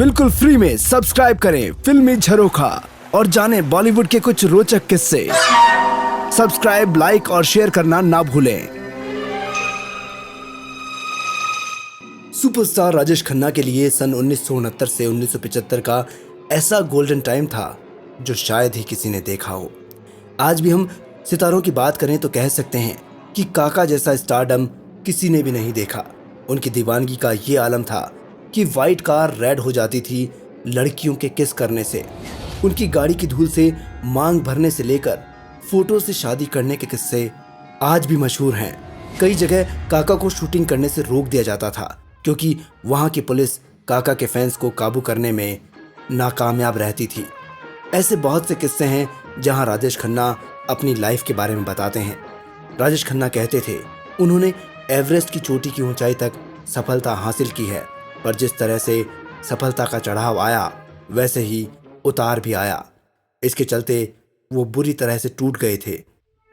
बिल्कुल फ्री में सब्सक्राइब करें फिल्मी झरोखा और जानें बॉलीवुड के कुछ रोचक किस्से। सब्सक्राइब, लाइक और शेयर करना ना भूलें। सुपरस्टार राजेश खन्ना के लिए सन 1969 से 1975 का ऐसा गोल्डन टाइम था जो शायद ही किसी ने देखा हो। आज भी हम सितारों की बात करें तो कह सकते हैं कि काका जैसा स्टारडम किसी ने भी नहीं देखा। उनकी दीवानगी का ये आलम था कि वाइट कार रेड हो जाती थी लड़कियों के किस करने से। उनकी गाड़ी की धूल से मांग भरने से लेकर फोटो से शादी करने के किस्से आज भी मशहूर हैं। कई जगह काका को शूटिंग करने से रोक दिया जाता था क्योंकि वहां की पुलिस काका के फैंस को काबू करने में नाकामयाब रहती थी। ऐसे बहुत से किस्से हैं जहां राजेश खन्ना अपनी लाइफ के बारे में बताते हैं। राजेश खन्ना कहते थे उन्होंने एवरेस्ट की चोटी की ऊंचाई तक सफलता हासिल की है, पर जिस तरह से सफलता का चढ़ाव आया वैसे ही उतार भी आया। इसके चलते वो बुरी तरह से टूट गए थे।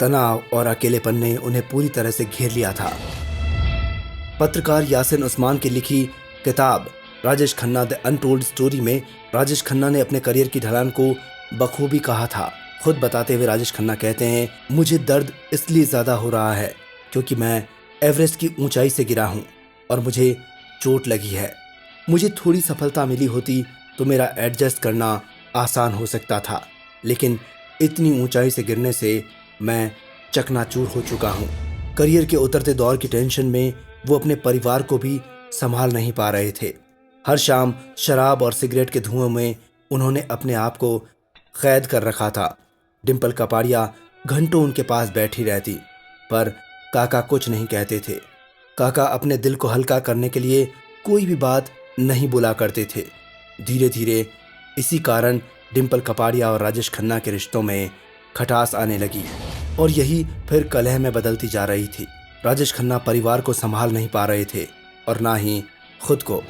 तनाव और अकेलेपन ने उन्हें पूरी तरह से घेर लिया था। पत्रकार यासिन उस्मान की लिखी किताब Rajesh Khanna the untold story में राजेश खन्ना ने अपने करियर की ढलान को बखूबी कहा था। खुद बताते हुए राजेश खन्ना कहते हैं, मुझे दर्द इसलिए ज़्यादा हो रहा है क्योंकि मैं एवरेस्ट की ऊंचाई से गिरा हूं और मुझे चोट लगी है। मुझे थोड़ी सफलता मिली होती तो मेरा एडजस्ट करना आसान हो सकता था, लेकिन इतनी ऊंचाई से गिरने से मैं चकनाचूर हो चुका हूं। करियर के उतरते दौर की टेंशन में वो अपने परिवार को भी संभाल नहीं पा रहे थे। हर शाम शराब और सिगरेट के धुएं में उन्होंने अपने आप को कैद कर रखा था। डिम्पल कपाड़िया घंटों उनके पास बैठी रहती, पर काका कुछ नहीं कहते थे। काका अपने दिल को हल्का करने के लिए कोई भी बात नहीं बुला करते थे। धीरे धीरे इसी कारण डिम्पल कपाड़िया और राजेश खन्ना के रिश्तों में खटास आने लगी और यही फिर कलह में बदलती जा रही थी। राजेश खन्ना परिवार को संभाल नहीं पा रहे थे और ना ही खुद को।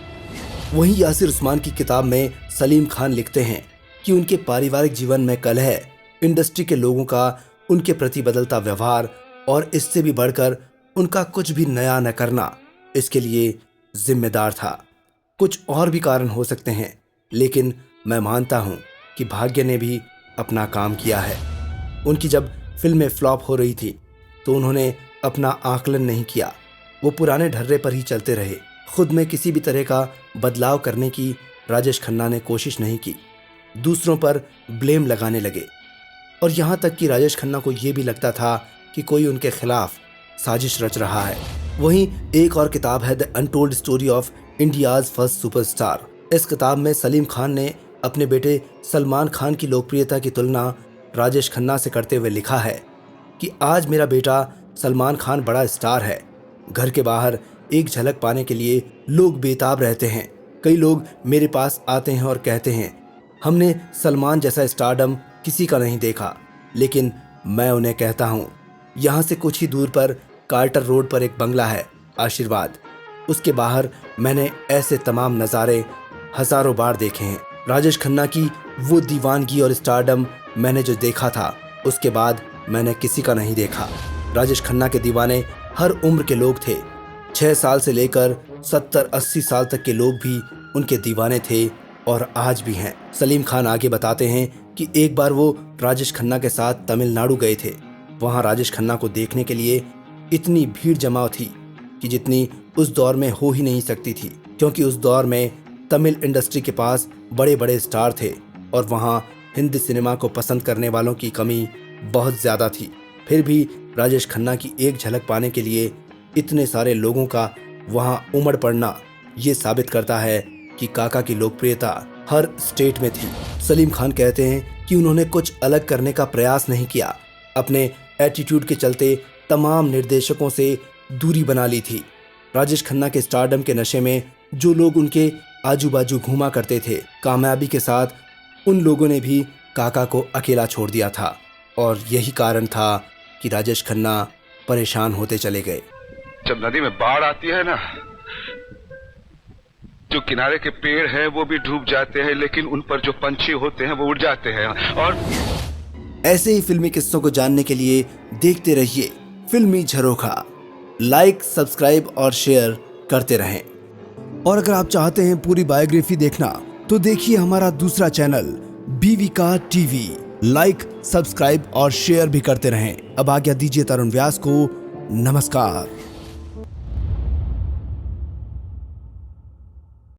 वहीं यासिर उस्मान की किताब में सलीम खान लिखते हैं कि उनके पारिवारिक जीवन में कलह, इंडस्ट्री के लोगों का उनके प्रति बदलता व्यवहार और इससे भी बढ़कर उनका कुछ भी नया न करना इसके लिए जिम्मेदार था। कुछ और भी कारण हो सकते हैं, लेकिन मैं मानता हूं कि भाग्य ने भी अपना काम किया है। उनकी जब फिल्में फ्लॉप हो रही थी तो उन्होंने अपना आकलन नहीं किया। वो पुराने ढर्रे पर ही चलते रहे। खुद में किसी भी तरह का बदलाव करने की राजेश खन्ना ने कोशिश नहीं की। दूसरों पर ब्लेम लगाने लगे और यहाँ तक कि राजेश खन्ना को ये भी लगता था कि कोई उनके खिलाफ साजिश रच रहा है। वहीं एक और किताब है the untold story of India's first superstar. इस किताब में सलीम खान ने अपने बेटे सलमान खान की लोकप्रियता की तुलना राजेश खन्ना से करते हुए लिखा है कि आज मेरा बेटा सलमान खान बड़ा स्टार है। घर के बाहर एक झलक पाने के लिए लोग बेताब रहते हैं। कई लोग मेरे पास आते हैं और कहते हैं हमने सलमान जैसा स्टारडम किसी का नहीं देखा, लेकिन मैं उन्हें कहता हूँ यहाँ से कुछ ही दूर पर कार्टर रोड पर एक बंगला है, आशीर्वाद। उसके बाहर मैंने ऐसे तमाम नज़ारे हजारों बार देखे हैं। राजेश खन्ना की वो दीवानगी और स्टारडम मैंने जो देखा था उसके बाद मैंने किसी का नहीं देखा। राजेश खन्ना के दीवाने हर उम्र के लोग थे। 6 साल से लेकर 70-80 साल तक के लोग भी उनके दीवाने थे और आज भी हैं। सलीम खान आगे बताते हैं कि एक बार वो राजेश खन्ना के साथ तमिलनाडु गए थे। वहाँ राजेश खन्ना को देखने के लिए इतनी भीड़ जमा थी कि जितनी उस दौर में हो ही नहीं सकती थी, क्योंकि उस दौर में तमिल इंडस्ट्री के पास बड़े बड़े स्टार थे और वहाँ हिंदी सिनेमा को पसंद करने वालों की कमी बहुत ज़्यादा थी। फिर भी राजेश खन्ना की एक झलक पाने के लिए इतने सारे लोगों का वहाँ उमड़ पड़ना ये साबित करता है कि काका की लोकप्रियता हर स्टेट में थी। सलीम खान कहते हैं कि उन्होंने कुछ अलग करने का प्रयास नहीं किया। अपने एटीट्यूड के चलते तमाम निर्देशकों से दूरी बना ली थी। राजेश खन्ना के स्टारडम के नशे में जो लोग उनके आजू बाजू घूमा करते थे, कामयाबी के साथ उन लोगों ने भी काका को अकेला छोड़ दिया था और यही कारण था कि राजेश खन्ना परेशान होते चले गए। जब नदी में बाढ़ आती है ना, जो किनारे के पेड़ हैं वो भी डूब जाते हैं, लेकिन उन पर जो पंछी होते हैं वो उड़ जाते हैं। और ऐसे ही फिल्मी किस्सों को जानने के लिए देखते रहिए फिल्मी झरोखा। लाइक, सब्सक्राइब और शेयर करते रहें। और अगर आप चाहते हैं पूरी बायोग्राफी देखना तो देखिए हमारा दूसरा चैनल बीवी का टीवी। लाइक, सब्सक्राइब और शेयर भी करते रहें। अब आज्ञा दीजिए तरुण व्यास को। नमस्कार।